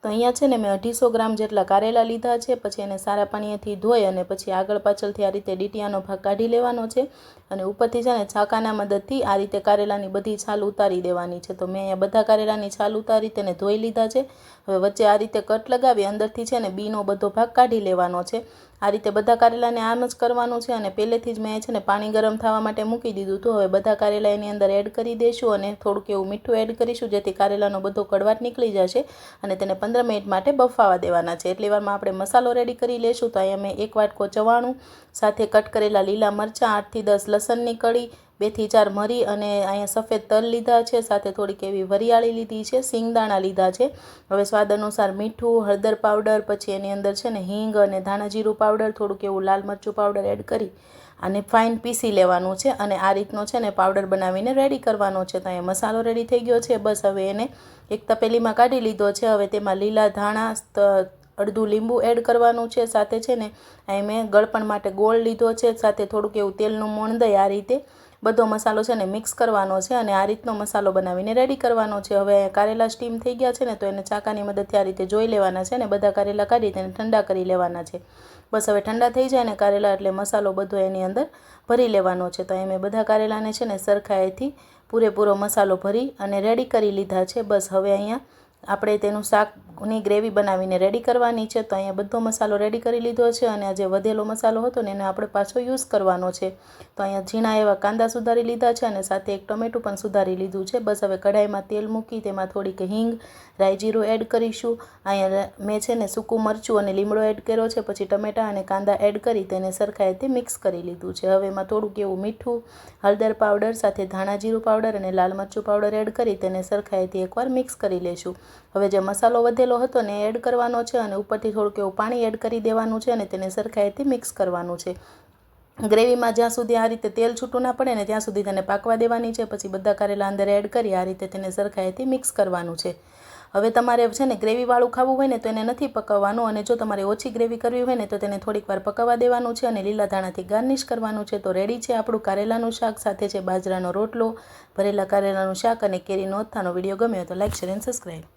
તો અહીંયા છે ને મેં 250 ગ્રામ જેટલા કારેલા લીધા છે। પછી એને સારા પાણીથી ધોઈ અને પછી આગળ પાછળથી આ રીતે ડીટીયાનો ભાગ કાઢી લેવાનો છે અને ઉપરથી છે ને છાકાના મદદથી આ રીતે કારેલાની બધી છાલ ઉતારી દેવાની છે। તો મેં અહીંયા બધા કારેલાની છાલ ઉતારી તેને ધોઈ લીધા છે। હવે વચ્ચે આ રીતે કટ લગાવી અંદરથી છે ને બીનો બધો ભાગ કાઢી લેવાનો છે। આ રીતે બધા કારેલાને આમ જ કરવાનું છે અને પહેલેથી જ મેં છે ને પાણી ગરમ થવા માટે મૂકી દીધું હતું। હવે બધા કારેલા એની અંદર એડ કરી દઈશું અને થોડુંક એવું મીઠું એડ કરીશું જેથી કારેલાનો બધો કડવાટ નીકળી જશે અને તેને 15 મિનિટ માટે બફાવા દેવાના છે। એટલી વારમાં આપણે મસાલો રેડી કરી લેશું। તો અહીંયા મેં 1 વાટકો ચવાણું સાથે કટ કરેલા લીલા મરચાં, 8 થી 10 લસણની કળી, 2 થી 4 મરી અને અહીંયા સફેદ તલ લીધા છે, સાથે થોડીક એવી વરિયાળી લીધી છે, સિંગદાણા લીધા છે। હવે સ્વાદ અનુસાર મીઠું, હળદર પાવડર, પછી એની અંદર છે ને હિંગ અને ધાણા જીરું પાવડર, થોડુંક એવું લાલ મરચું પાવડર એડ કરી અને ફાઇન પીસી લેવાનું છે અને આ રીતનો છે ને પાવડર બનાવીને રેડી કરવાનો છે। તો અહીંયા મસાલો રેડી થઈ ગયો છે। બસ હવે એને એક તપેલીમાં કાઢી લીધો છે। હવે તેમાં લીલા ધાણા, અડધું લીંબુ એડ કરવાનું છે, સાથે છે ને અહીં મેં ગળપણ માટે ગોળ લીધો છે, સાથે થોડુંક એવું તેલનું મોણ દઈ આ રીતે બધો મસાલો છે ને મિક્સ કરવાનો છે અને આ રીતનો મસાલો બનાવીને રેડી કરવાનો છે। હવે કારેલા સ્ટીમ થઈ ગયા છે ને તો એને ચાકાની મદદથી આ રીતે જોઈ લેવાના છે અને બધા કારેલા કાઢી તેને ઠંડા કરી લેવાના છે। બસ હવે ઠંડા થઈ જાય ને કારેલા એટલે મસાલો બધો એની અંદર ભરી લેવાનો છે। તો અહીં મેં બધા કારેલાને છે ને સરખાઈથી પૂરેપૂરો મસાલો ભરી અને રેડી કરી લીધા છે। બસ હવે અહીંયા આપણે તેનું શાકની ગ્રેવી બનાવીને રેડી કરવાની છે। તો અહીંયા બધો મસાલો રેડી કરી લીધો છે અને આ જે વધેલો મસાલો હતો ને એને આપણે પાછો યુઝ કરવાનો છે। તો અહીંયા ઝીણા એવા કાંદા સુધારી લીધા છે અને સાથે એક ટમેટું પણ સુધારી લીધું છે। બસ હવે કઢાઈમાં તેલ મૂકી તેમાં થોડીક હિંગ, રાઈ જીરું એડ કરીશું। અહીંયા મેં છે ને સૂકું મરચું અને લીમડો એડ કર્યો છે, પછી ટમેટા અને કાંદા એડ કરી તેને સરખાઈથી મિક્સ કરી લીધું છે। હવે એમાં થોડુંક એવું મીઠું, હળદર પાવડર, સાથે ધાણા જીરું પાવડર અને લાલ મરચું પાવડર એડ કરી તેને સરખાઈથી એકવાર મિક્સ કરી લેશું। હવે જે મસાલો વધેલો હતો ને એડ કરવાનો છે અને ઉપરથી થોડુંક એવું પાણી એડ કરી દેવાનું છે અને તેને સરખાઈથી મિક્સ કરવાનું છે। ગ્રેવીમાં જ્યાં સુધી આ રીતે તેલ છૂટું ના પડે ને ત્યાં સુધી તેને પાકવા દેવાની છે। પછી બધા કારેલા અંદર એડ કરી આ રીતે તેને સરખાઈથી મિક્સ કરવાનું છે। હવે તમારે છે ને ગ્રેવીવાળું ખાવું હોય ને તો એને નથી પકાવવાનું અને જો તમારે ઓછી ગ્રેવી કરવી હોય ને તો તેને થોડીક વાર પકાવવા દેવાનું છે અને લીલા ધાણાથી ગાર્નિશ કરવાનું છે। તો રેડી છે આપણું કારેલાનું શાક, સાથે છે બાજરાનો રોટલો, ભરેલા કારેલાનું શાક અને કેરીનો અથાણો। વિડીયો ગમ્યો તો લાઈક, શેર અને સબસ્ક્રાઈબ।